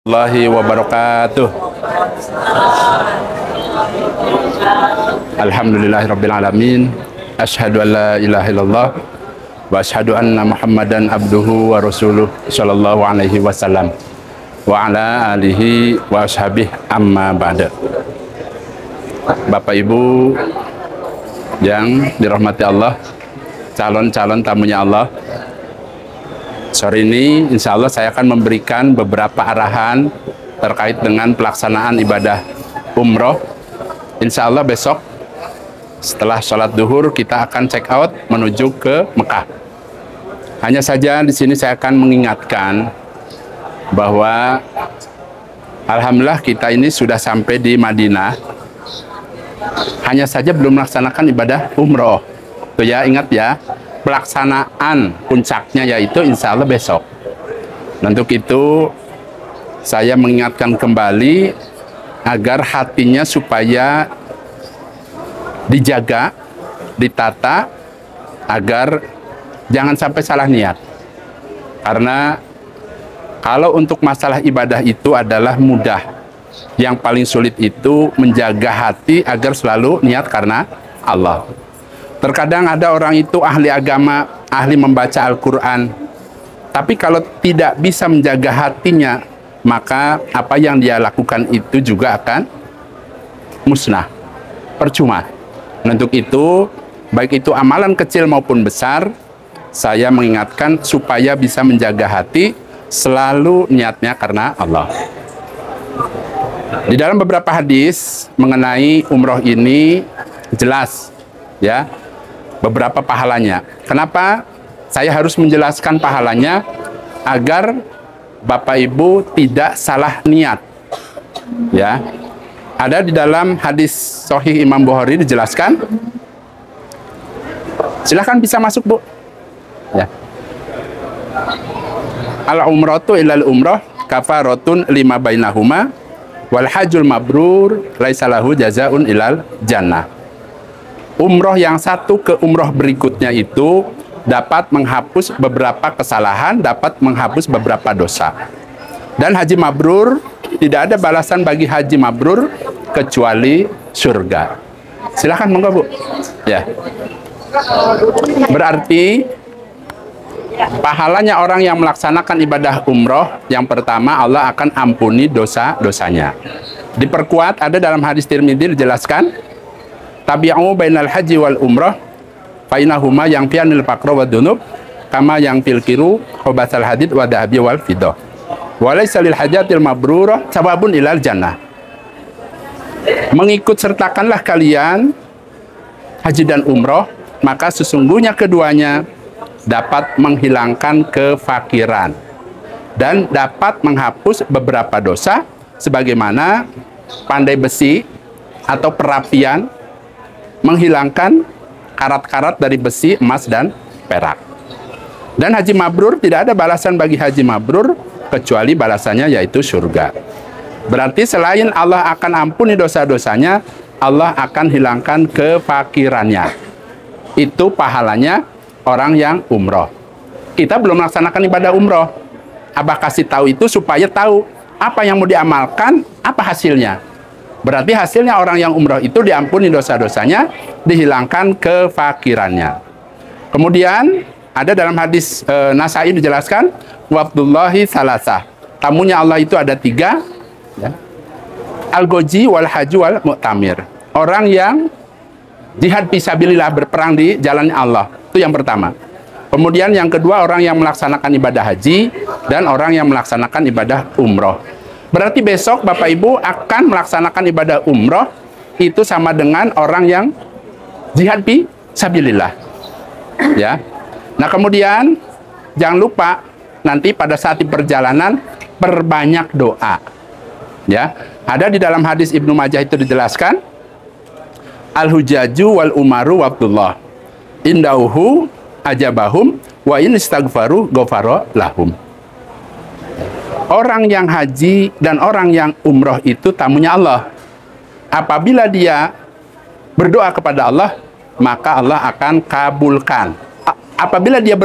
Warahmatullahi wabarakatuh. Alhamdulillahirabbil alamin. Asyhadu an la ilaha illallah wa asyhadu anna Muhammadan abduhu wa rasuluh sallallahu alaihi wasallam wa ala alihi wa ashabihi amma ba'da. Bapak Ibu yang dirahmati Allah, calon-calon tamunya Allah, sore ini insya Allah saya akan memberikan beberapa arahan terkait dengan pelaksanaan ibadah umroh. Insya Allah besok setelah sholat duhur kita akan check out menuju ke Mekah. Hanya saja di sini saya akan mengingatkan bahwa alhamdulillah kita ini sudah sampai di Madinah. Hanya saja belum melaksanakan ibadah umroh. Tuh ya, ingat ya. Pelaksanaan puncaknya yaitu insya Allah besok. Untuk itu saya mengingatkan kembali agar hatinya supaya dijaga, ditata agar jangan sampai salah niat. Karena kalau untuk masalah ibadah itu adalah mudah. Yang paling sulit itu menjaga hati agar selalu niat karena Allah. Terkadang ada orang itu ahli agama, ahli membaca Al-Quran. Tapi kalau tidak bisa menjaga hatinya, maka apa yang dia lakukan itu juga akan musnah, percuma. Untuk itu, baik itu amalan kecil maupun besar, saya mengingatkan supaya bisa menjaga hati, selalu niatnya karena Allah. Di dalam beberapa hadis mengenai umroh ini jelas, ya, beberapa pahalanya. Kenapa saya harus menjelaskan pahalanya? Agar Bapak Ibu tidak salah niat. Ya. Ada di dalam hadis Sahih Imam Bukhari dijelaskan. Silahkan bisa masuk, Bu. Ya. Al umratu ilal umroh kafaratun lima bainahuma wal hajjul mabrur laisa lahu jazaun ilal jannah. Umroh yang satu ke umroh berikutnya itu dapat menghapus beberapa kesalahan, dapat menghapus beberapa dosa. Dan haji mabrur, tidak ada balasan bagi haji mabrur kecuali surga. Silahkan monggo, Bu. Ya. Berarti pahalanya orang yang melaksanakan ibadah umroh, yang pertama Allah akan ampuni dosa-dosanya. Diperkuat ada dalam hadis Tirmidzi dijelaskan, tabi'u bainal haji wal umrah fainahuma yang fi'anil faqra wa dunub kama yang fil kiru khabatsal hadid wa dahabi wal fidah wa laysa lil hajatil mabrurah sababun ilal jannah. Mengikut sertakanlah kalian haji dan umroh, maka sesungguhnya keduanya dapat menghilangkan kefakiran dan dapat menghapus beberapa dosa sebagaimana pandai besi atau perapian menghilangkan karat-karat dari besi, emas, dan perak. Dan haji mabrur, tidak ada balasan bagi haji mabrur kecuali balasannya yaitu surga. Berarti selain Allah akan ampuni dosa-dosanya, Allah akan hilangkan kefakirannya. Itu pahalanya orang yang umroh. Kita belum melaksanakan ibadah umroh. Abah kasih tahu itu supaya tahu apa yang mau diamalkan, apa hasilnya. Berarti hasilnya orang yang umroh itu diampuni dosa-dosanya, dihilangkan kefakirannya. Kemudian ada dalam hadis Nasai dijelaskan, wabdullahi salasah. Tamunya Allah itu ada tiga, ya. Al-goji wal haji wal mu'tamir. Orang yang jihad fisabilillah, berperang di jalan Allah. Itu yang pertama. Kemudian yang kedua, orang yang melaksanakan ibadah haji dan orang yang melaksanakan ibadah umroh. Berarti besok Bapak Ibu akan melaksanakan ibadah umroh itu sama dengan orang yang jihad fisabilillah. Ya. Nah, kemudian jangan lupa nanti pada saat di perjalanan perbanyak doa. Ya. Ada di dalam hadis Ibnu Majah itu dijelaskan, al-hujaju wal umaru wabdullah indauhu ajabahum wa in istaghfaru ghafara lahum. Orang yang haji dan orang yang umroh itu tamunya Allah. Apabila dia berdoa kepada Allah, maka Allah akan kabulkan. Apabila dia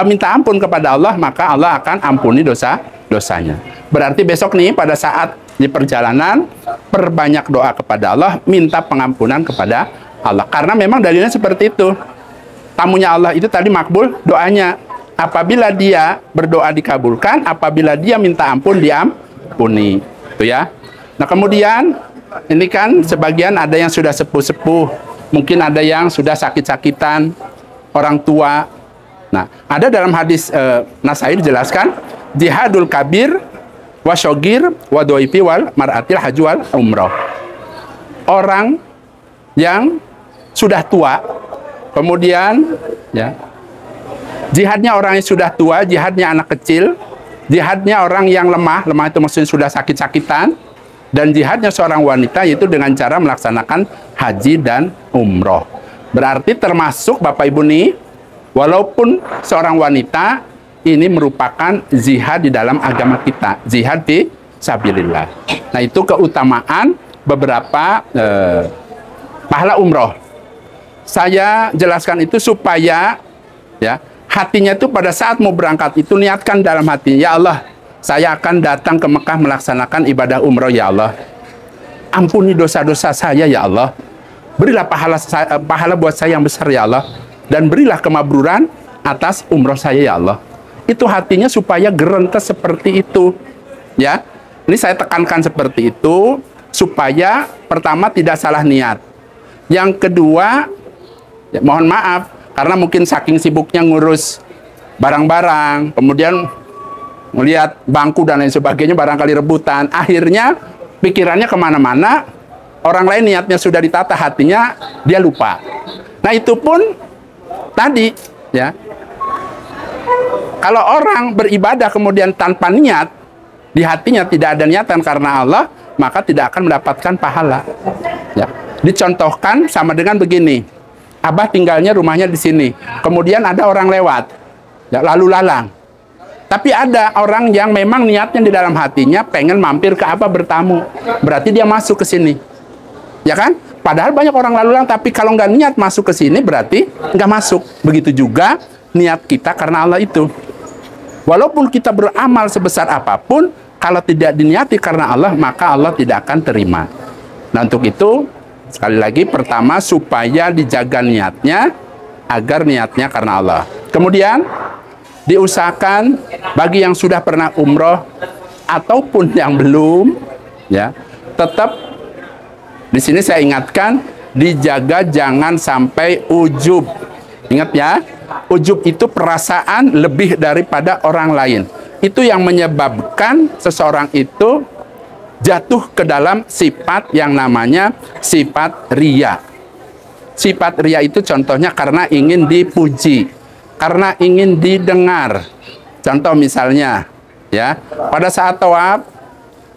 minta ampun kepada Allah, maka Allah akan ampuni dosanya. Berarti besok nih pada saat di perjalanan, perbanyak doa kepada Allah, minta pengampunan kepada Allah. Karena memang dalilnya seperti itu. Tamunya Allah itu tadi makbul doanya. Apabila dia berdoa dikabulkan, apabila dia minta ampun diampuni. Itu ya. Nah kemudian, ini kan sebagian ada yang sudah sepuh-sepuh, mungkin ada yang sudah sakit-sakitan, orang tua. Nah, ada dalam hadis Nasai dijelaskan, jihadul kabir, wasyogir, wadoifi, wal mar'atil haji wal umroh. Orang yang sudah tua, kemudian ya, jihadnya orang yang sudah tua, jihadnya anak kecil, jihadnya orang yang lemah itu maksudnya sudah sakit-sakitan, dan jihadnya seorang wanita yaitu dengan cara melaksanakan haji dan umroh. Berarti termasuk Bapak Ibu nih, walaupun seorang wanita, ini merupakan jihad di dalam agama kita, jihad fi sabilillah. Nah itu keutamaan beberapa pahala umroh. Saya jelaskan itu supaya ya hatinya itu pada saat mau berangkat itu niatkan dalam hati, ya Allah, saya akan datang ke Mekah melaksanakan ibadah umroh, ya Allah. Ampuni dosa-dosa saya, ya Allah. Berilah pahala buat saya yang besar, ya Allah. Dan berilah kemabruran atas umroh saya, ya Allah. Itu hatinya supaya gerentes seperti itu. Ya, ini saya tekankan seperti itu supaya pertama tidak salah niat. Yang kedua, ya, mohon maaf karena mungkin saking sibuknya ngurus barang-barang, kemudian melihat bangku dan lain sebagainya, barangkali rebutan, akhirnya pikirannya kemana-mana. Orang lain niatnya sudah ditata, hatinya dia lupa. Nah itu pun tadi ya, kalau orang beribadah kemudian tanpa niat, di hatinya tidak ada niatan karena Allah, maka tidak akan mendapatkan pahala. Ya. Dicontohkan sama dengan begini, Abah tinggalnya rumahnya di sini, kemudian ada orang lewat, ya, lalu lalang. Tapi ada orang yang memang niatnya di dalam hatinya pengen mampir ke Abah bertamu, berarti dia masuk ke sini. Ya kan? Padahal banyak orang lalu lalang, tapi kalau nggak niat masuk ke sini berarti nggak masuk. Begitu juga niat kita karena Allah itu. Walaupun kita beramal sebesar apapun, kalau tidak diniati karena Allah, maka Allah tidak akan terima. Nah untuk itu, sekali lagi, pertama supaya dijaga niatnya, agar niatnya karena Allah. Kemudian, diusahakan bagi yang sudah pernah umroh, ataupun yang belum, ya tetap di sini saya ingatkan, dijaga jangan sampai ujub. Ingat ya, ujub itu perasaan lebih daripada orang lain. Itu yang menyebabkan seseorang itu jatuh ke dalam sifat yang namanya sifat riya. Sifat riya itu contohnya karena ingin dipuji, karena ingin didengar. Contoh misalnya, ya, pada saat tawaf,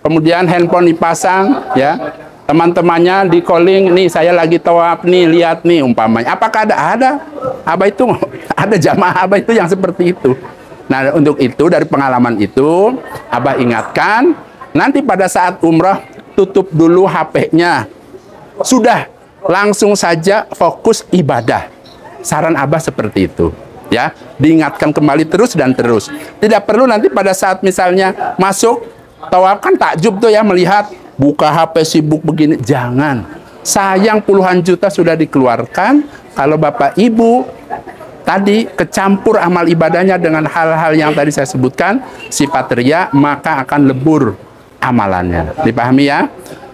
kemudian handphone dipasang, ya, teman-temannya di calling, nih saya lagi tawaf nih, lihat nih umpamanya. Apakah ada? Abah itu ada jamaah Abah itu yang seperti itu. Nah untuk itu dari pengalaman itu Abah ingatkan, nanti pada saat umrah tutup dulu HP-nya. Sudah langsung saja fokus ibadah. Saran Abah seperti itu. Ya, diingatkan kembali terus dan terus. Tidak perlu nanti pada saat misalnya masuk tawaf kan takjub tuh ya melihat buka HP sibuk begini, jangan. Sayang puluhan juta sudah dikeluarkan. Kalau Bapak Ibu tadi kecampur amal ibadahnya dengan hal-hal yang tadi saya sebutkan, sifat riya, maka akan lebur amalannya. Dipahami ya?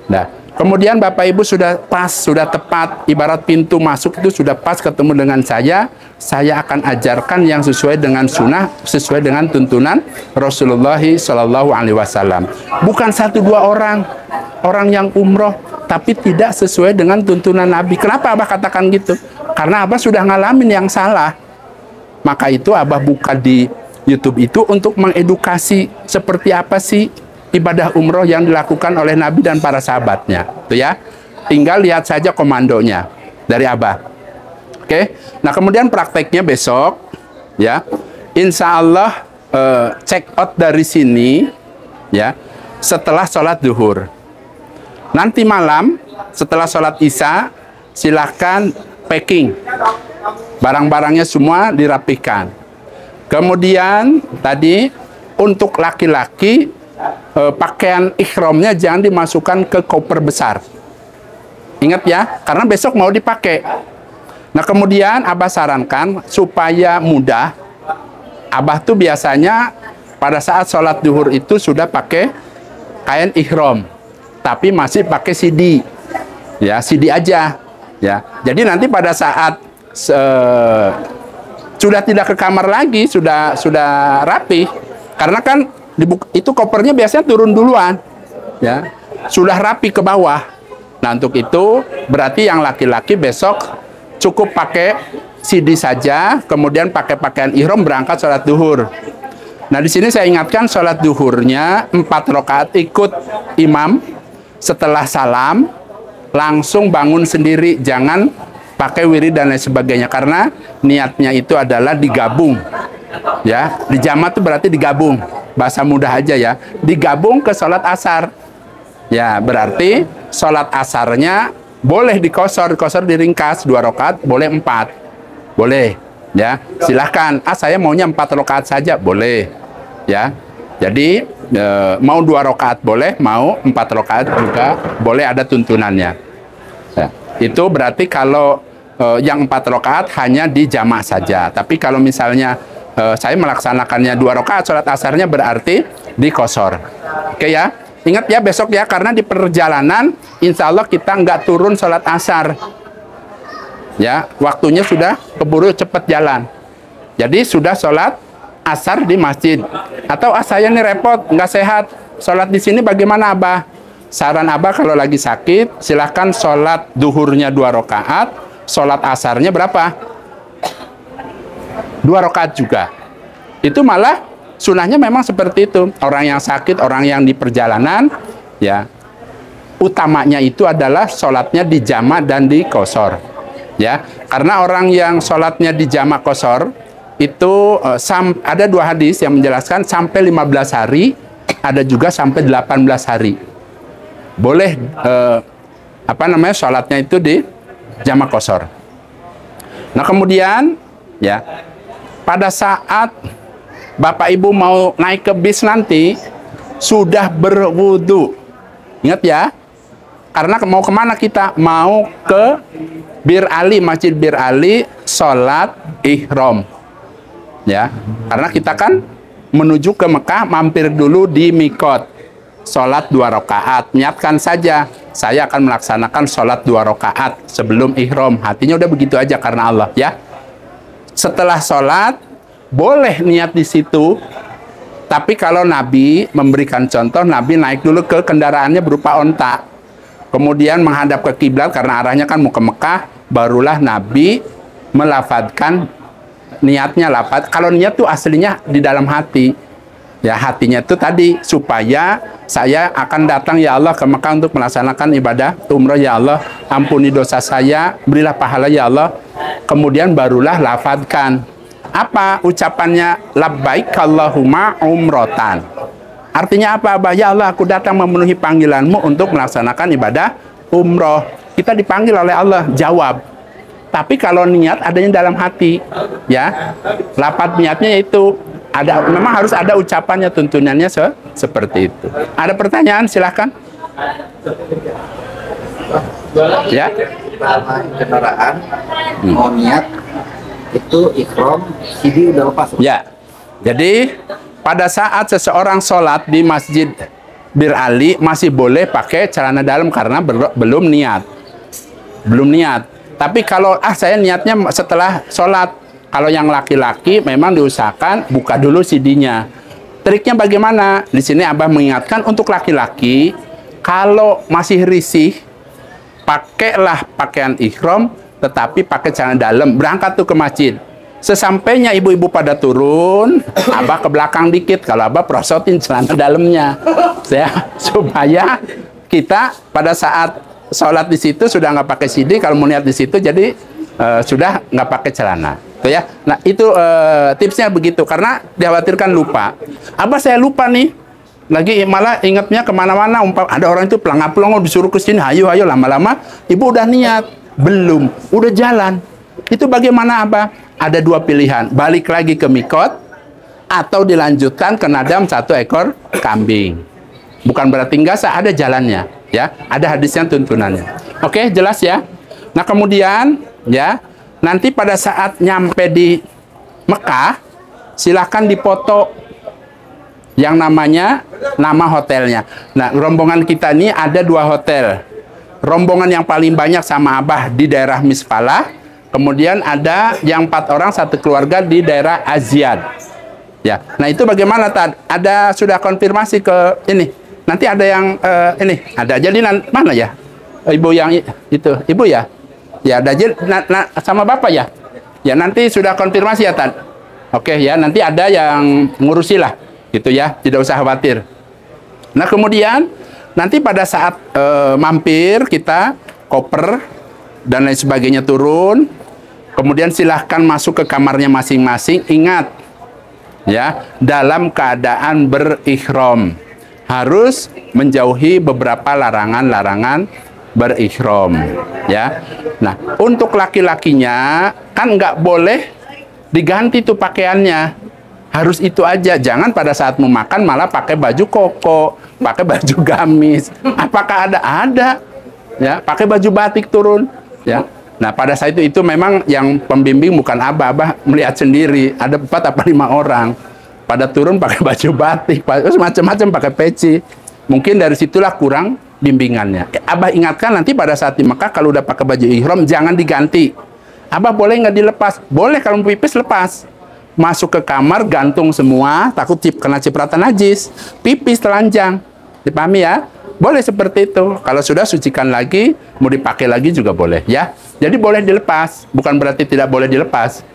Nah, kemudian Bapak Ibu sudah pas, sudah tepat, ibarat pintu masuk itu sudah pas ketemu dengan saya akan ajarkan yang sesuai dengan sunnah, sesuai dengan tuntunan Rasulullah Shallallahu Alaihi Wasallam. Bukan satu dua orang yang umroh, tapi tidak sesuai dengan tuntunan Nabi. Kenapa Abah katakan gitu? Karena Abah sudah ngalamin yang salah. Maka itu Abah buka di YouTube itu untuk mengedukasi seperti apa sih ibadah umroh yang dilakukan oleh Nabi dan para sahabatnya. Tuh ya, tinggal lihat saja komandonya dari Abah. Oke, nah kemudian prakteknya besok, ya, insya Allah check out dari sini, ya, setelah sholat zuhur. Nanti malam setelah sholat isya, silahkan packing, barang-barangnya semua dirapikan. Kemudian tadi untuk laki-laki pakaian ihramnya jangan dimasukkan ke koper besar. Ingat ya, karena besok mau dipakai. Nah kemudian Abah sarankan supaya mudah, Abah tuh biasanya pada saat sholat duhur itu sudah pakai kain ihram, tapi masih pakai CD, ya CD aja, ya. Jadi nanti pada saat sudah tidak ke kamar lagi, sudah rapi, karena kan itu kopernya biasanya turun duluan, ya, sudah rapi ke bawah. Nah untuk itu berarti yang laki-laki besok cukup pakai CD saja, kemudian pakai pakaian ihram berangkat sholat duhur. Nah di sini saya ingatkan sholat duhurnya 4 rakaat ikut imam, setelah salam langsung bangun sendiri, jangan pakai wirid dan lain sebagainya, karena niatnya itu adalah digabung, ya. Dijamak itu berarti digabung, bahasa mudah aja ya, digabung ke sholat asar, ya. Berarti sholat asarnya boleh dikosor diringkas 2 rakaat, boleh 4, boleh, ya. Silahkan, saya maunya 4 rakaat saja, boleh, ya. Jadi mau 2 rakaat boleh, mau 4 rakaat juga boleh, ada tuntunannya, ya. Itu berarti kalau yang 4 rakaat hanya di jamak saja. Tapi kalau misalnya saya melaksanakannya 2 rakaat sholat asarnya berarti dikosor. Oke ya, ingat ya besok ya, karena di perjalanan insya Allah kita nggak turun sholat asar, ya, waktunya sudah keburu cepat jalan. Jadi sudah sholat asar di masjid. Atau saya ini repot, nggak sehat, sholat di sini bagaimana Abah? Saran Abah kalau lagi sakit silahkan sholat duhurnya 2 rakaat, sholat asarnya berapa? 2 rakaat juga. Itu malah sunahnya memang seperti itu. Orang yang sakit, orang yang di perjalanan, ya, utamanya itu adalah sholatnya di jamak dan di kosor, ya. Karena orang yang sholatnya di jamak kosor itu ada 2 hadis yang menjelaskan sampai 15 hari, ada juga sampai 18 hari. Boleh sholatnya itu di jamak kosor. Nah kemudian ya, pada saat Bapak Ibu mau naik ke bis nanti sudah berwudu. Ingat ya, karena mau kemana kita? Mau ke Bir Ali, Masjid Bir Ali, sholat ihram, ya. Karena kita kan menuju ke Mekah, mampir dulu di Mikot, sholat 2 rakaat. Niatkan saja, saya akan melaksanakan sholat 2 rakaat sebelum ihram. Hatinya udah begitu aja karena Allah, ya. Setelah sholat boleh niat di situ. Tapi kalau Nabi memberikan contoh, Nabi naik dulu ke kendaraannya berupa onta, kemudian menghadap ke kiblat karena arahnya kan mau ke Mekah, barulah Nabi melafadzkan niatnya. Lafadz, kalau niat tuh aslinya di dalam hati, ya, hatinya itu tadi supaya saya akan datang ya Allah ke Mekah untuk melaksanakan ibadah umrah, ya Allah ampuni dosa saya, berilah pahala ya Allah. Kemudian barulah lafadzkan apa ucapannya, labbaik Allahumma umrotan. Artinya apa, Abah? Ya Allah, aku datang memenuhi panggilanmu untuk melaksanakan ibadah umroh. Kita dipanggil oleh Allah, jawab. Tapi kalau niat adanya dalam hati, ya, lafadz niatnya itu ada, memang harus ada ucapannya, tuntunannya seperti itu. Ada pertanyaan, silahkan. Ya. Kendaraan mau niat itu ihram, CD udah lepas. Ya. Jadi pada saat seseorang sholat di Masjid Bir Ali masih boleh pakai celana dalam karena belum niat. Belum niat. Tapi kalau saya niatnya setelah sholat, kalau yang laki-laki memang diusahakan buka dulu CD-nya. Triknya bagaimana? Di sini Abah mengingatkan untuk laki-laki, kalau masih risih, pakailah pakaian ihram, tetapi pakai celana dalam, berangkat tuh ke masjid. Sesampainya ibu-ibu pada turun, Abah ke belakang dikit, kalau Abah prosotin celana dalamnya, ya, supaya kita pada saat sholat di situ sudah nggak pakai CD, kalau mau niat di situ, jadi sudah nggak pakai celana, tuh ya. Nah itu tipsnya begitu, karena dikhawatirkan lupa. Abah saya lupa nih, lagi malah ingatnya kemana-mana, ada orang itu pelangap-pelongo disuruh ke sini, hayo lama-lama, ibu udah niat, belum, udah jalan. Itu bagaimana Abah? Ada 2 pilihan, balik lagi ke Mikot atau dilanjutkan ke nadam 1 ekor kambing. Bukan berarti enggak sah, ada jalannya, ya. Ada hadisnya, tuntunannya. Oke, jelas ya. Nah, kemudian ya, nanti pada saat nyampe di Mekah, silahkan dipoto yang namanya nama hotelnya. Nah, rombongan kita ini ada 2 hotel. Rombongan yang paling banyak sama Abah di daerah Misfalah. Kemudian ada yang 4 orang satu keluarga di daerah Aziad. Ya, nah itu bagaimana Tad? Ada sudah konfirmasi ke ini. Nanti ada yang ini ada. Jadi mana ya? Ibu yang itu, ibu ya? Ya, ada sama bapak ya? Ya, nanti sudah konfirmasi ya Tad. Oke ya, nanti ada yang ngurusi lah, gitu ya. Tidak usah khawatir. Nah kemudian nanti pada saat mampir kita koper dan lain sebagainya turun. Kemudian silahkan masuk ke kamarnya masing-masing. Ingat, ya, dalam keadaan berikhram harus menjauhi beberapa larangan-larangan berikhram, ya. Nah, untuk laki-lakinya kan nggak boleh diganti tuh pakaiannya, harus itu aja. Jangan pada saat mau makan malah pakai baju koko, pakai baju gamis. Apakah ada, ya, pakai baju batik turun, ya. Nah, pada saat itu memang yang pembimbing bukan Abah melihat sendiri, ada 4 apa 5 orang. Pada turun pakai baju batik, macam-macam pakai peci. Mungkin dari situlah kurang bimbingannya. Abah ingatkan nanti pada saat di Mekah kalau udah pakai baju ihram jangan diganti. Abah boleh nggak dilepas? Boleh, kalau mau pipis lepas. Masuk ke kamar gantung semua, takut kena cipratan najis. Pipis telanjang. Dipahami ya? Boleh seperti itu. Kalau sudah sucikan lagi, mau dipakai lagi juga boleh ya. Jadi boleh dilepas, bukan berarti tidak boleh dilepas.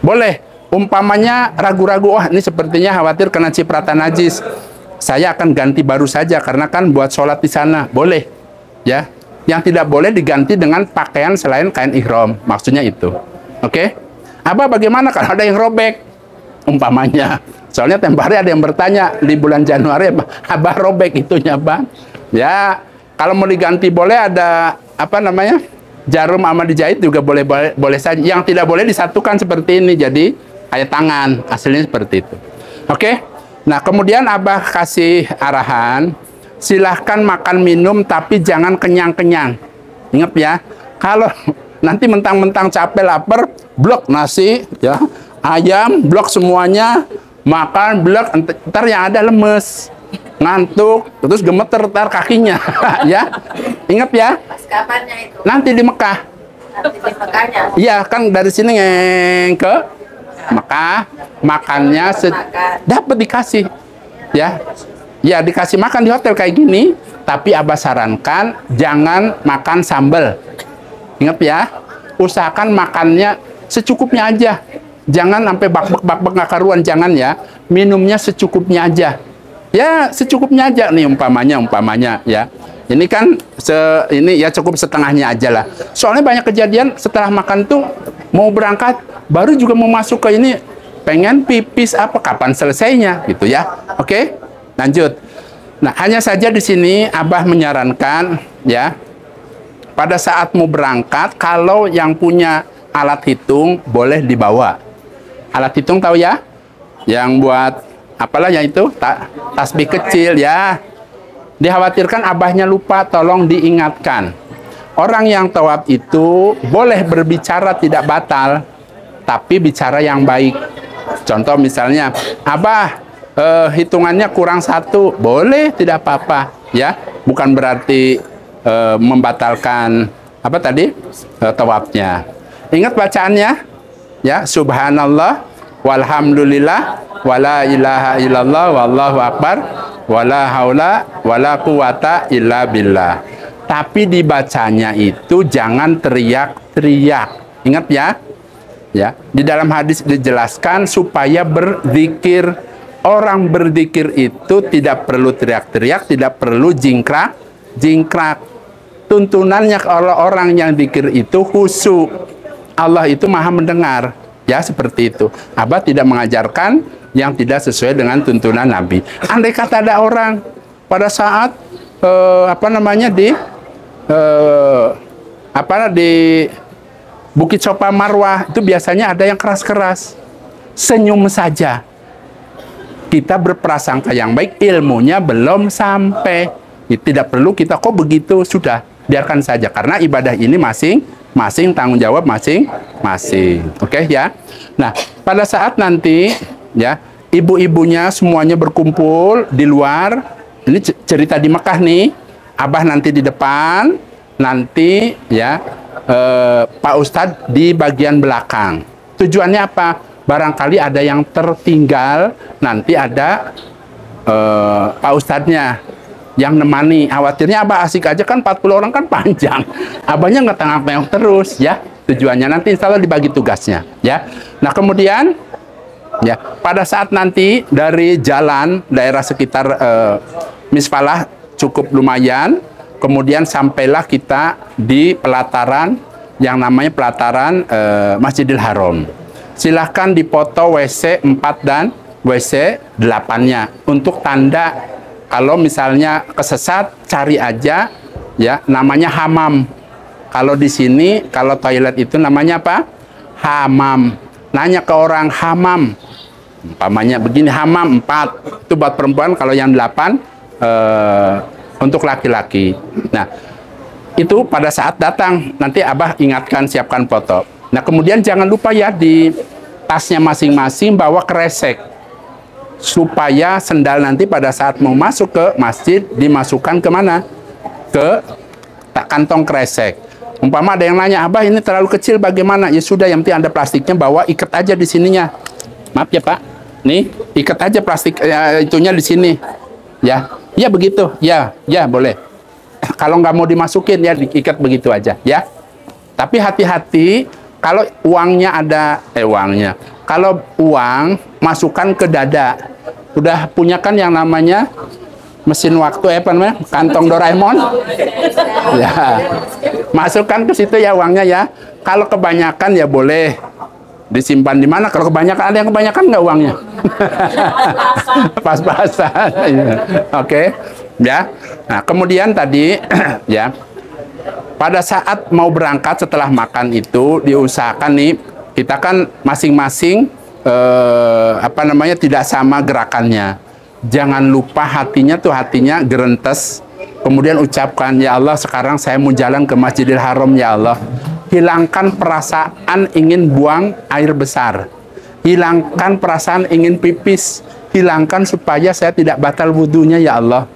Boleh. Umpamanya ragu-ragu, wah ini sepertinya khawatir kena cipratan najis, saya akan ganti baru saja karena kan buat sholat di sana. Boleh, ya. Yang tidak boleh diganti dengan pakaian selain kain ihram. Maksudnya itu. Oke? Abah bagaimana kalau ada yang robek? Umpamanya. Soalnya tempoh hari ada yang bertanya di bulan Januari, Abah robek itunya, Bang. Ya, kalau mau diganti boleh, ada apa namanya? Jarum sama dijahit juga boleh saja. Yang tidak boleh disatukan seperti ini. Jadi kayak tangan, hasilnya seperti itu. Oke? Nah, kemudian Abah kasih arahan, silahkan makan minum tapi jangan kenyang-kenyang. Ingat ya, kalau nanti mentang-mentang capek lapar, blok nasi, ya, ayam, blok semuanya, makan, blok, ntar yang ada lemes, ngantuk, terus gemeter ntar kakinya, ya. Ingat ya. Pas kapannya itu? Nanti di Mekah. Nanti di Mekahnya? Iya, kan dari sini ke Mekah, makannya dapat dikasih, ya. Ya, dikasih makan di hotel kayak gini, tapi Abah sarankan jangan makan sambal. Ingat ya, usahakan makannya secukupnya aja. Jangan sampai bak-bak nggak karuan, jangan ya. Minumnya secukupnya aja. Ya, secukupnya aja nih umpamanya ya. Ini kan ini ya cukup setengahnya aja lah. Soalnya banyak kejadian setelah makan tuh mau berangkat baru juga mau masuk ke ini pengen pipis apa kapan selesainya gitu ya. Oke? Lanjut. Nah, hanya saja di sini Abah menyarankan ya pada saat mau berangkat kalau yang punya alat hitung boleh dibawa. Alat hitung tahu ya? Yang buat apalah yang itu tasbih kecil ya. Dikhawatirkan Abahnya lupa, tolong diingatkan. Orang yang tawaf itu boleh berbicara tidak batal, tapi bicara yang baik. Contoh misalnya, Abah hitungannya kurang 1, boleh, tidak apa-apa, ya. Bukan berarti membatalkan apa tadi tawafnya. Ingat bacaannya, ya. Subhanallah, walhamdulillah, wala ilaha illallah, wallahu akbar, wala haula wala quwata illa billah. Tapi dibacanya itu jangan teriak-teriak. Ingat ya. Ya, di dalam hadis dijelaskan supaya berzikir. Orang berzikir itu tidak perlu teriak-teriak, tidak perlu jingkrak. Tuntunannya kalau orang yang zikir itu khusyuk. Allah itu Maha mendengar. Ya, seperti itu. Abah tidak mengajarkan yang tidak sesuai dengan tuntunan Nabi. Andai kata ada orang pada saat di Bukit Sofa Marwah itu biasanya ada yang keras-keras, senyum saja, kita berprasangka yang baik, ilmunya belum sampai. Tidak perlu kita kok begitu, sudah biarkan saja karena ibadah ini masing-masing tanggung jawab masing-masing. Oke ya. Nah, pada saat nanti ya ibu-ibunya semuanya berkumpul di luar. Ini cerita di Mekah nih. Abah nanti di depan, nanti ya Pak Ustadz di bagian belakang. Tujuannya apa? Barangkali ada yang tertinggal, nanti ada Pak Ustadznya yang nemani. Khawatirnya Abah asik aja kan 40 orang kan panjang. Abahnya ngetengah-tengah terus ya. Tujuannya nanti insya Allah dibagi tugasnya ya. Nah kemudian ya pada saat nanti dari jalan daerah sekitar Misfalah cukup lumayan, kemudian sampailah kita di pelataran yang namanya pelataran Masjidil Haram. Silahkan dipoto WC 4 dan WC 8-nya untuk tanda kalau misalnya kesesat cari aja ya namanya hamam. Kalau di sini kalau toilet itu namanya apa? Hamam. Nanya ke orang hamam. Umpamanya begini hamam 4 itu buat perempuan, kalau yang 8 untuk laki-laki. Nah, itu pada saat datang nanti Abah ingatkan siapkan foto. Nah, kemudian jangan lupa ya di tasnya masing-masing bawa kresek supaya sendal nanti pada saat mau masuk ke masjid dimasukkan kemana? Ke kantong kresek. Umpama ada yang nanya, Abah ini terlalu kecil bagaimana? Ya sudah, yang penting ada plastiknya, bawa ikat aja di sininya. Maaf ya Pak, nih ikat aja plastik itunya di sini. Ya begitu, ya boleh. Kalau nggak mau dimasukin ya diikat begitu aja ya. Tapi hati-hati kalau uangnya ada uangnya. Kalau uang masukkan ke dada. Udah punya kan yang namanya mesin waktu apa namanya? Kantong Doraemon. Ya. Masukkan ke situ ya uangnya ya. Kalau kebanyakan ya boleh disimpan di mana. Kalau kebanyakan, ada yang kebanyakan nggak uangnya? Pas-pasan. Oke. Ya. Nah, kemudian tadi ya pada saat mau berangkat setelah makan itu diusahakan nih, kita kan masing-masing tidak sama gerakannya. Jangan lupa hatinya gerentes. Kemudian ucapkan, ya Allah sekarang saya mau jalan ke Masjidil Haram ya Allah. Hilangkan perasaan ingin buang air besar. Hilangkan perasaan ingin pipis. Hilangkan supaya saya tidak batal wudhunya ya Allah.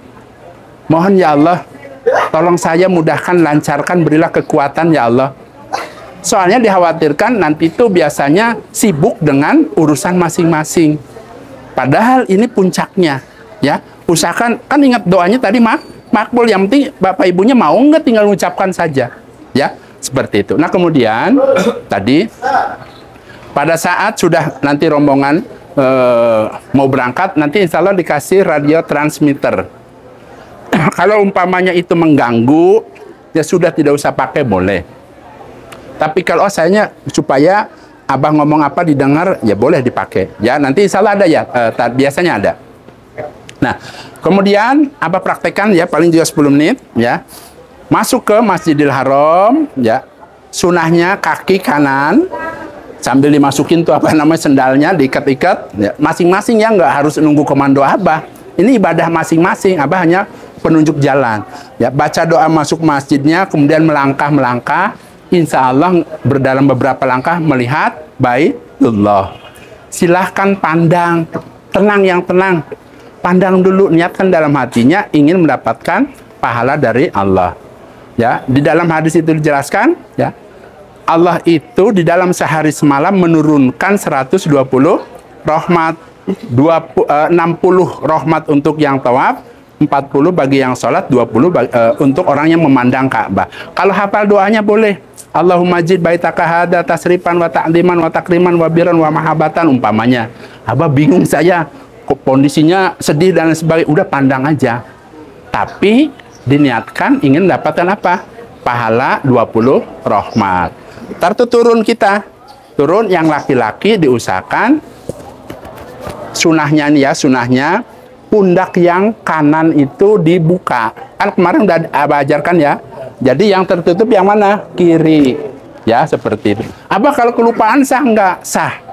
Mohon ya Allah, tolong saya mudahkan, lancarkan, berilah kekuatan ya Allah. Soalnya dikhawatirkan nanti itu biasanya sibuk dengan urusan masing-masing. Padahal ini puncaknya ya. Usahakan, kan ingat doanya tadi makbul, yang penting Bapak Ibunya mau nggak tinggal mengucapkan saja ya. Seperti itu. Nah kemudian tadi pada saat sudah nanti rombongan mau berangkat, nanti insya Allah dikasih radio transmitter. Kalau umpamanya itu mengganggu, ya sudah tidak usah pakai, boleh. Tapi kalau sayanya supaya Abah ngomong apa didengar, ya boleh dipakai. Ya nanti insya Allah ada ya, biasanya ada. Nah kemudian Abah praktekkan ya paling juga 10 menit ya. Masuk ke Masjidil Haram, ya, sunahnya kaki kanan, sambil dimasukin tuh sendalnya, diikat-ikat, ya. Masing-masing ya, nggak harus nunggu komando Abah. Ini ibadah masing-masing, Abah hanya penunjuk jalan. Ya, baca doa masuk masjidnya, kemudian melangkah, insya Allah dalam beberapa langkah melihat Baitullah. Silahkan pandang, tenang. Pandang dulu, niatkan dalam hatinya ingin mendapatkan pahala dari Allah. Ya, di dalam hadis itu dijelaskan ya, Allah itu di dalam sehari semalam menurunkan 120 rahmat, 60 rahmat untuk yang tawaf, 40 bagi yang sholat, 20 untuk orang yang memandang Ka'bah. Kalau hafal doanya boleh. Allahumma jid baitaka hada tasrifan wa ta'liman wa takriman wa biran wa mahabatan umpamanya. Abah bingung saya, kondisinya sedih dan sebagainya, udah pandang aja. Tapi diniatkan ingin dapatkan apa? Pahala 20 rahmat. Ntar tuh turun yang laki-laki diusahakan sunahnya nih ya, sunahnya pundak yang kanan itu dibuka. Kan kemarin udah Abah ajarkan ya. Jadi yang tertutup yang mana? Kiri. Ya, seperti itu. Abah kalau kelupaan sah nggak? Sah.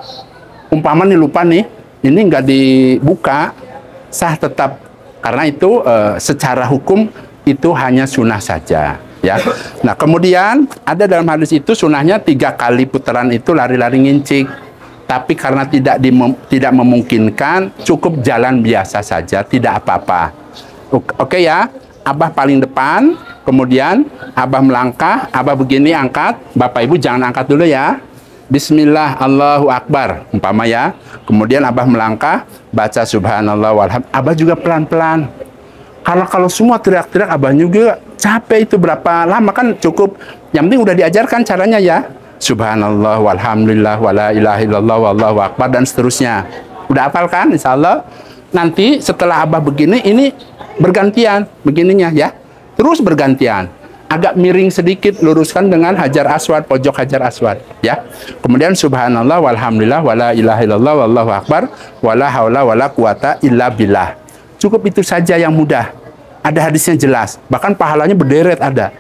Umpama nih lupa nih, ini nggak dibuka, sah tetap. Karena itu secara hukum itu hanya sunnah saja. Ya. Nah, kemudian ada dalam hadis itu sunnahnya 3 kali putaran itu lari-lari ngincik. Tapi karena tidak memungkinkan, cukup jalan biasa saja, tidak apa-apa. Oke ya, Abah paling depan, kemudian Abah melangkah, Abah begini angkat, Bapak Ibu jangan angkat dulu ya. Bismillah, Allahu Akbar, umpama ya. Kemudian Abah melangkah, baca Subhanallah walhamdulillah. Abah juga pelan-pelan. Karena kalau semua teriak-teriak, Abah juga capek itu berapa lama kan cukup. Yang penting udah diajarkan caranya ya. Subhanallah walhamdulillah wala ilaha illallah wallahu akbar dan seterusnya. Udah hafal kan? Insya Allah. Nanti setelah Abah begini, ini bergantian begininya ya. Terus bergantian. Agak miring sedikit, luruskan dengan hajar aswad, pojok hajar aswad ya. Kemudian subhanallah walhamdulillah wala ilaha illallah wallahu akbar wala haula wala quwata illa billah. Cukup itu saja yang mudah. Ada hadisnya jelas, bahkan pahalanya berderet ada.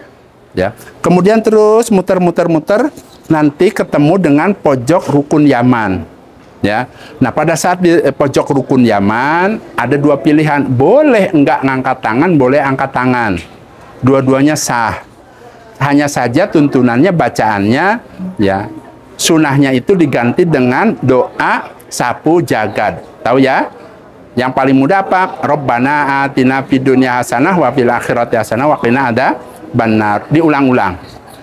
Ya. Kemudian terus muter-muter-muter nanti ketemu dengan pojok rukun Yaman. Ya. Nah, pada saat di pojok rukun Yaman ada 2 pilihan, boleh enggak ngangkat tangan, boleh angkat tangan. Dua-duanya sah. Hanya saja tuntunannya bacaannya ya. Sunahnya itu diganti dengan doa sapu jagad. Tahu ya? Yang paling mudah apa? Rabbana atina fid dunya hasanah wa fil akhirati hasanah wa qina adzabannar. Diulang-ulang.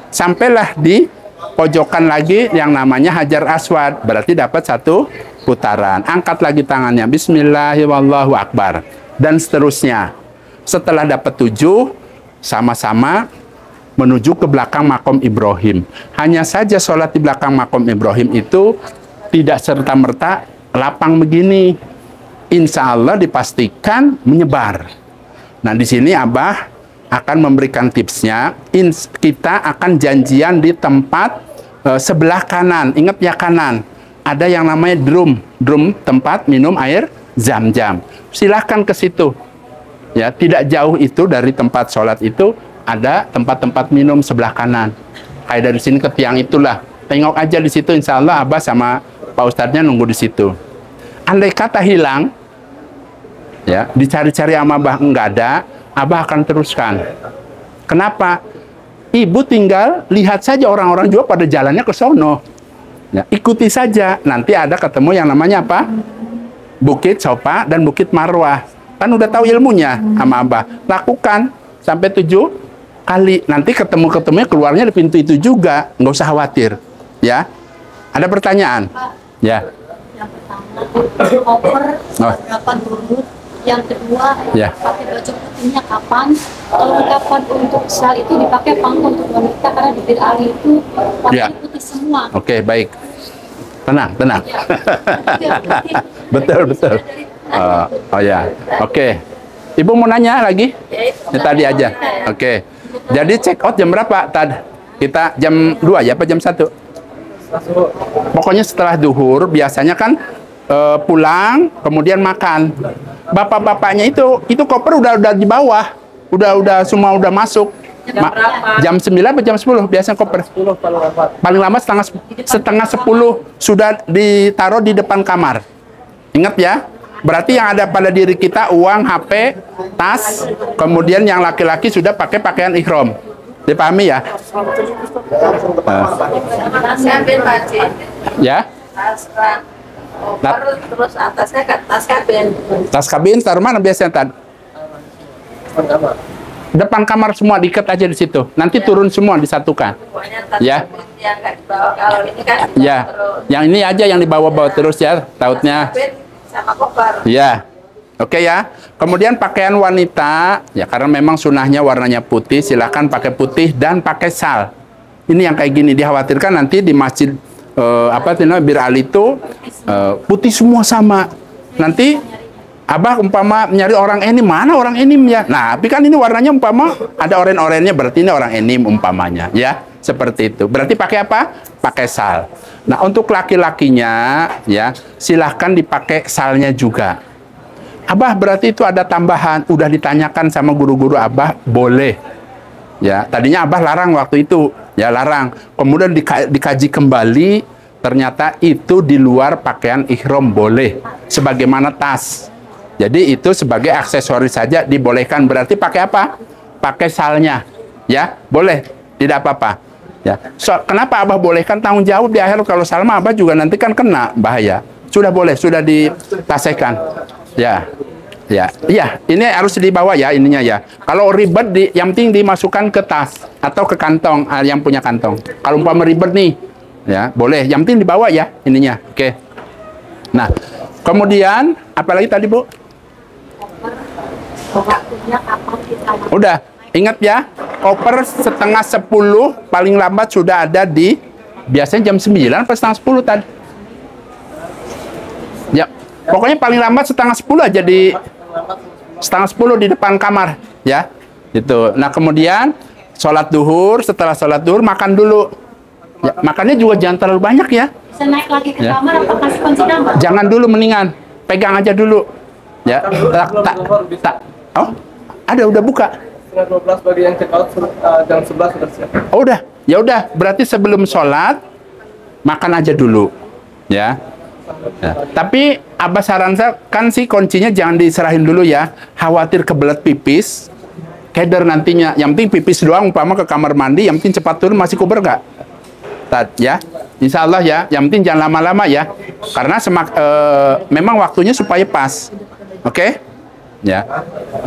Sampailah di pojokan lagi yang namanya hajar aswad. Berarti dapat 1 putaran. Angkat lagi tangannya. Bismillahirrahmanirrahim. Akbar. Dan seterusnya. Setelah dapat 7, sama-sama menuju ke belakang makom Ibrahim. Hanya saja sholat di belakang makom Ibrahim itu tidak serta-merta lapang begini. Insya Allah dipastikan menyebar. Nah, di sini Abah akan memberikan tipsnya. Kita akan janjian di tempat sebelah kanan. Ingat ya, kanan. Ada yang namanya drum tempat minum air Zam-Zam. Silahkan ke situ. Ya, tidak jauh itu dari tempat sholat itu ada tempat-tempat minum sebelah kanan. Kayak dari sini ke tiang itulah. Tengok aja di situ, insya Allah Abah sama Pak Ustadznya nunggu di situ. Andai kata hilang, ya, dicari-cari sama Abah enggak ada, Abah akan teruskan. Kenapa? Ibu tinggal lihat saja orang-orang juga pada jalannya ke sono. Ya, ikuti saja. Nanti ada ketemu yang namanya apa? Bukit Sofa dan Bukit Marwah. Kan udah tahu ilmunya sama Abah. Lakukan sampai 7 kali. Nanti ketemu-ketemunya keluarnya di pintu itu juga. Nggak usah khawatir. Ya. Ada pertanyaan? Ya. Yang pertama, koper kapan dulu? Yang kedua, ya. pakai baju putihnya kapan? Kalau kapan untuk sal itu dipakai panggung untuk wanita karena di Bir Ali itu pakai putih semua. Oke, baik. Tenang. Ya. Betul. Oh ya, oke. Ibu mau nanya lagi? Ya, tadi aja. Oke. Jadi check out jam berapa? Kita jam 2 ya, apa jam 1? Pokoknya setelah duhur, biasanya kan pulang, kemudian makan. Bapak-bapaknya itu koper udah di bawah. Udah semua udah masuk. Jam 9 atau jam 10 biasanya koper? 10 paling lama setengah 10 sudah ditaruh di depan kamar. Ingat ya, berarti yang ada pada diri kita uang, HP, tas, kemudian yang laki-laki sudah pakai pakaian ihram. Dipahami ya? Tas kabin, Pak Haji. Ya? Tas koper, terus atasnya tas kabin. Tas kabin taruh mana biasanya, Tad? Depan kamar semua, diikat aja di situ. Nanti turun semua disatukan. Pokoknya tas Ya. kabin yang nggak dibawa. Kalau ini kan Ya. terus. Yang ini aja yang dibawa-bawa terus ya, tautnya. Kabin sama koper. Ya. Oke ya. Kemudian pakaian wanita, ya karena memang sunahnya warnanya putih, silahkan pakai putih dan pakai sal. Ini yang kayak gini, dikhawatirkan nanti di masjid Bir Ali itu putih semua sama. Nanti Abah umpama nyari orang enim, mana orang enim ya? Nah, tapi kan ini warnanya umpama ada oren-orennya, berarti ini orang enim umpamanya, ya. Seperti itu. Berarti pakai apa? Pakai sal. Nah, untuk laki-lakinya, ya, silahkan dipakai salnya juga. Abah berarti itu ada tambahan, udah ditanyakan sama guru-guru Abah, boleh. Ya, tadinya Abah larang waktu itu, ya larang. Kemudian dikaji kembali, ternyata itu di luar pakaian ihram boleh, sebagaimana tas. Jadi itu sebagai aksesoris saja dibolehkan. Berarti pakai apa? Pakai salnya, ya boleh, tidak apa-apa. Ya, kenapa Abah bolehkan? Tanggung jawab di akhirat. Kalau salah Abah juga nanti kan kena, bahaya. Sudah boleh, sudah ditasekan. Ya, ya, iya. Ini harus dibawa ya ininya ya. Kalau ribet, yang penting dimasukkan ke tas atau ke kantong yang punya kantong. Kalau umpama ribet nih, ya boleh. Yang penting dibawa ya ininya. Oke. Nah, kemudian apalagi tadi Bu? Waktunya kapan kita Udah, ingat ya, koper setengah 10 paling lambat sudah ada di, biasanya jam 9 atau setengah 10 tadi. Ya, pokoknya paling lambat setengah 10 aja di, setengah 10 di depan kamar, ya. Itu. Nah, kemudian sholat duhur, setelah sholat duhur makan dulu. Ya, makannya juga jangan terlalu banyak ya. bisa naik lagi ke Ya. kamar apa kasih kunci kamar? Jangan dulu, mendingan pegang aja dulu. Ya, oh, ada udah buka. Setengah 12 bagi yang check out, jam 11 sudah siap. Oh, udah, ya udah. Berarti sebelum sholat makan aja dulu, ya. Ya. Tapi Abah sarankan sih kuncinya jangan diserahin dulu ya. Khawatir kebelet pipis, keder nantinya. Yang penting pipis doang, umpama ke kamar mandi. Yang penting cepat turun, masih kuber nggak? Ya, Insya Allah ya. Yang penting jangan lama-lama ya. Karena memang waktunya supaya pas. Oke? Ya,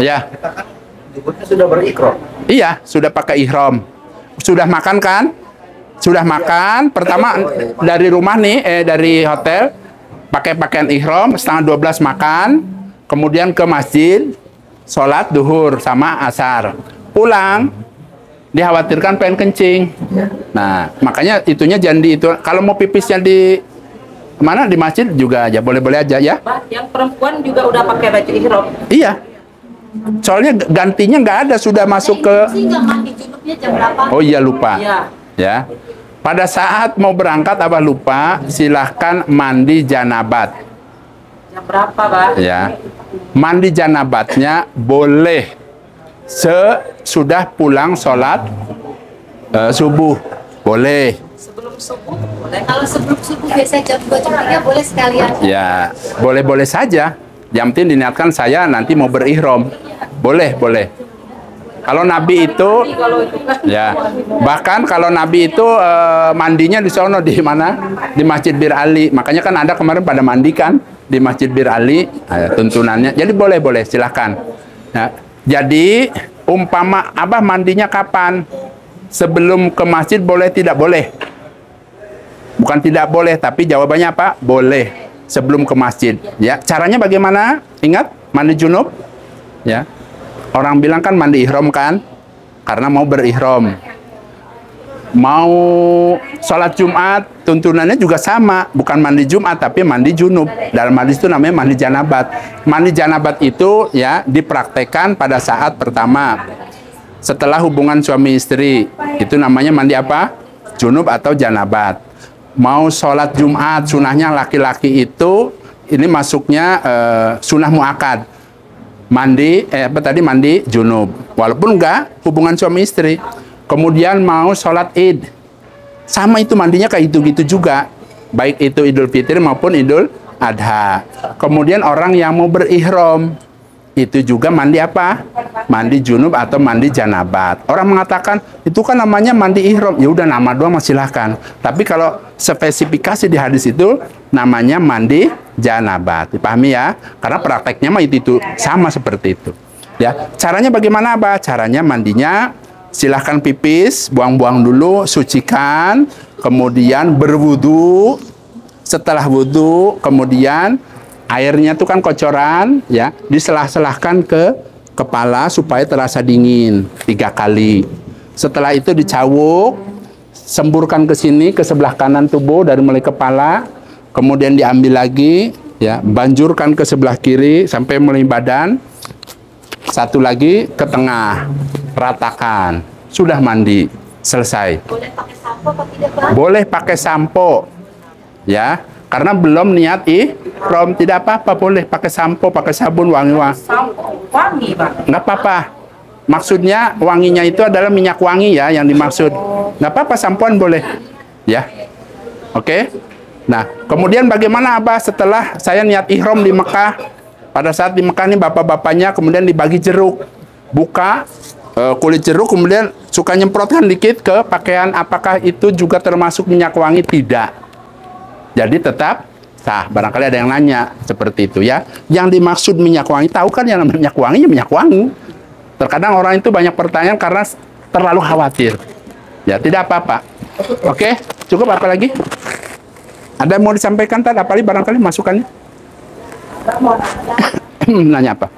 ya. Ibunya sudah berikram. Iya, sudah pakai ihram. Sudah makan kan? Sudah makan. Pertama dari rumah nih, dari hotel, pakai pakaian ihram, setengah 12 makan. Kemudian ke masjid, sholat duhur sama asar. Pulang, dikhawatirkan pengen kencing. Nah, makanya itunya jangan di itu. Kalau mau pipisnya di mana? Di masjid juga aja, boleh-boleh aja ya. Bah, yang perempuan juga udah pakai baju ihram. Iya. Soalnya gantinya nggak ada, sudah masuk ke... Sih nggak mandi junubnya jam berapa? Oh iya, lupa. Iya. Ya. Pada saat mau berangkat Abah lupa, silahkan mandi janabat. Jam berapa, Bah? Ya. Mandi janabatnya boleh sesudah pulang sholat subuh. Boleh. Sebelum subuh boleh. Kalau sebelum subuh biasa jam 2 jam 3 boleh sekalian. Ya, boleh-boleh saja. Yang penting diniatkan saya nanti mau berihram. Boleh, boleh. Kalau Nabi itu, Kalau itu kan ya, bahkan kalau Nabi itu mandinya di sono, di mana? Di Masjid Bir Ali. Makanya kan ada kemarin pada mandi kan di Masjid Bir Ali, tuntunannya. Jadi boleh-boleh, silahkan. Nah, jadi umpama Abah mandinya kapan? Sebelum ke masjid boleh, tidak boleh? Bukan tidak boleh, tapi jawabannya apa? Boleh. Sebelum ke masjid, ya. Caranya bagaimana? Ingat, mandi junub, ya. Orang bilang kan mandi ihram kan, karena mau berihram. Mau sholat Jumat, tuntunannya juga sama, bukan mandi Jumat, tapi mandi junub. Dalam hadis itu namanya mandi janabat. Mandi janabat itu ya dipraktekkan pada saat pertama setelah hubungan suami istri. Itu namanya mandi apa? Junub atau janabat. Mau sholat Jumat, sunahnya laki-laki itu, ini masuknya sunah muakad. Mandi, mandi junub. Walaupun enggak hubungan suami istri. Kemudian mau sholat id. Sama itu mandinya kayak gitu-gitu juga. Baik itu Idul Fitri maupun Idul Adha. Kemudian orang yang mau berihram, itu juga mandi apa? Mandi junub atau mandi janabat. Orang mengatakan itu kan namanya mandi ihram. Ya udah, nama doang silahkan. Tapi kalau spesifikasi di hadis itu namanya mandi janabat. Dipahami ya? Karena prakteknya mah itu sama seperti itu. Ya, caranya bagaimana, Abah? Caranya mandinya silahkan pipis, buang-buang dulu, sucikan, kemudian berwudu. Setelah wudu, kemudian airnya itu kan kocoran, ya, diselah-selahkan ke kepala supaya terasa dingin 3 kali. Setelah itu dicawuk, semburkan ke sini, ke sebelah kanan tubuh dari mulai kepala, kemudian diambil lagi, ya, banjurkan ke sebelah kiri sampai mulai badan. Satu lagi ke tengah, ratakan. Sudah mandi, selesai. Boleh pakai sampo atau tidak, Bang? Boleh pakai sampo, ya. Karena belum niat ihram, tidak apa-apa, boleh pakai sampo, pakai sabun, wangi-wangi. wangi, Bang. Nggak apa-apa. Maksudnya wanginya itu adalah minyak wangi ya yang dimaksud. Nggak apa-apa, sampoan boleh. Ya. Oke? Nah, kemudian bagaimana Abah setelah saya niat ihram di Mekah? Pada saat di Mekah nih bapak-bapaknya kemudian dibagi jeruk. Buka kulit jeruk kemudian suka nyemprotkan dikit ke pakaian. Apakah itu juga termasuk minyak wangi? Tidak. Jadi tetap sah. Barangkali ada yang nanya seperti itu ya. Yang dimaksud minyak wangi, tahu kan yang namanya minyak wangi ya minyak wangi. Terkadang orang itu banyak pertanyaan karena terlalu khawatir. Ya, tidak apa-apa. Oke, cukup apa lagi? Ada yang mau disampaikan tadi? Apalagi barangkali masukannya? Nanya apa?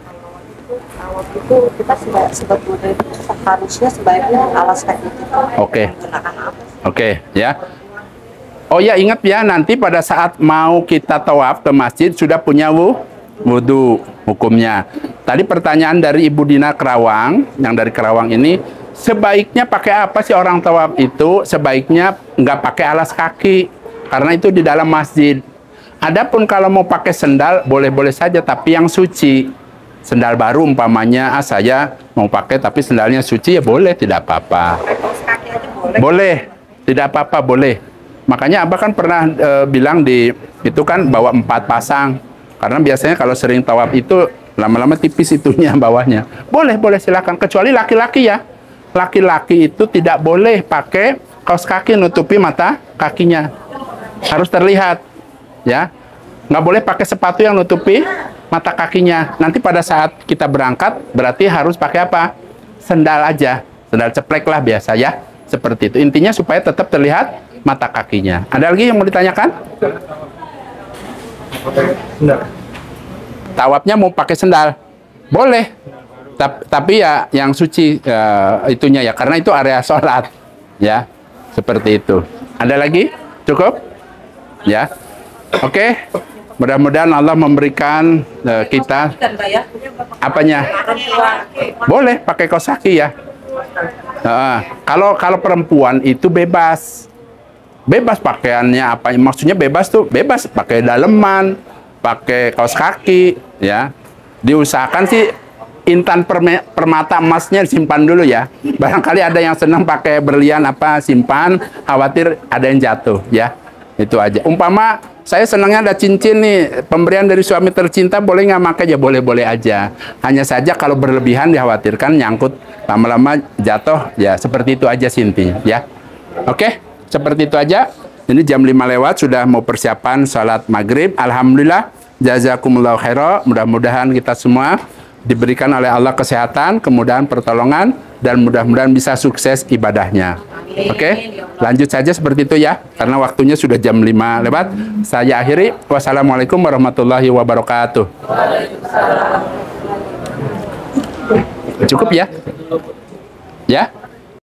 Waktu itu kita sebetulnya harusnya sebaiknya alas kaki kita. Oke. Menggunakan apa? Oke, ya. Oh ya, ingat ya, nanti pada saat mau kita tawaf ke masjid sudah punya wudhu hukumnya. Tadi pertanyaan dari Ibu Dina Kerawang, yang dari Kerawang ini, sebaiknya pakai apa sih orang tawaf itu? Sebaiknya nggak pakai alas kaki, karena itu di dalam masjid. Adapun kalau mau pakai sendal, boleh-boleh saja, tapi yang suci. Sendal baru umpamanya, saya mau pakai tapi sendalnya suci, ya boleh, tidak apa-apa. Kaos kaki aja boleh. Boleh, tidak apa-apa, boleh. Makanya Abah kan pernah bilang itu kan bawa 4 pasang. Karena biasanya kalau sering tawaf itu lama-lama tipis itunya bawahnya. Boleh, boleh silakan. Kecuali laki-laki ya. Laki-laki itu tidak boleh pakai kaos kaki nutupi mata kakinya. Harus terlihat, ya. Nggak boleh pakai sepatu yang nutupi mata kakinya. Nanti pada saat kita berangkat berarti harus pakai apa? Sendal aja. Sendal ceplek lah biasa ya. Seperti itu. Intinya supaya tetap terlihat mata kakinya. Ada lagi yang mau ditanyakan? Tawafnya mau pakai sendal? Boleh. Tapi ya yang suci itunya ya. Karena itu area sholat. Ya. Seperti itu. Ada lagi? Cukup? Ya. Oke. Mudah-mudahan Allah memberikan kita Kan, Pak, ya? apanya? Boleh pakai kaos kaki ya. Kalau perempuan itu bebas pakaiannya apa? Maksudnya bebas tuh bebas pakai daleman, pakai kaos kaki, ya. Diusahakan sih intan permata emasnya simpan dulu ya. Barangkali ada yang senang pakai berlian apa simpan, khawatir ada yang jatuh ya. Itu aja. Umpama saya senangnya ada cincin nih, pemberian dari suami tercinta, boleh nggak pakai? Ya boleh-boleh aja. Hanya saja kalau berlebihan dikhawatirkan nyangkut, lama-lama jatuh, ya seperti itu aja sih intinya, ya. Oke, seperti itu aja. Ini jam 5 lewat, sudah mau persiapan sholat maghrib. Alhamdulillah, jazakumullah khairan. Mudah-mudahan kita semua diberikan oleh Allah kesehatan, kemudahan pertolongan, dan mudah-mudahan bisa sukses ibadahnya. Oke, lanjut saja seperti itu ya, karena waktunya sudah jam 5 lewat. Saya akhiri. Wassalamualaikum warahmatullahi wabarakatuh. Cukup ya? Ya?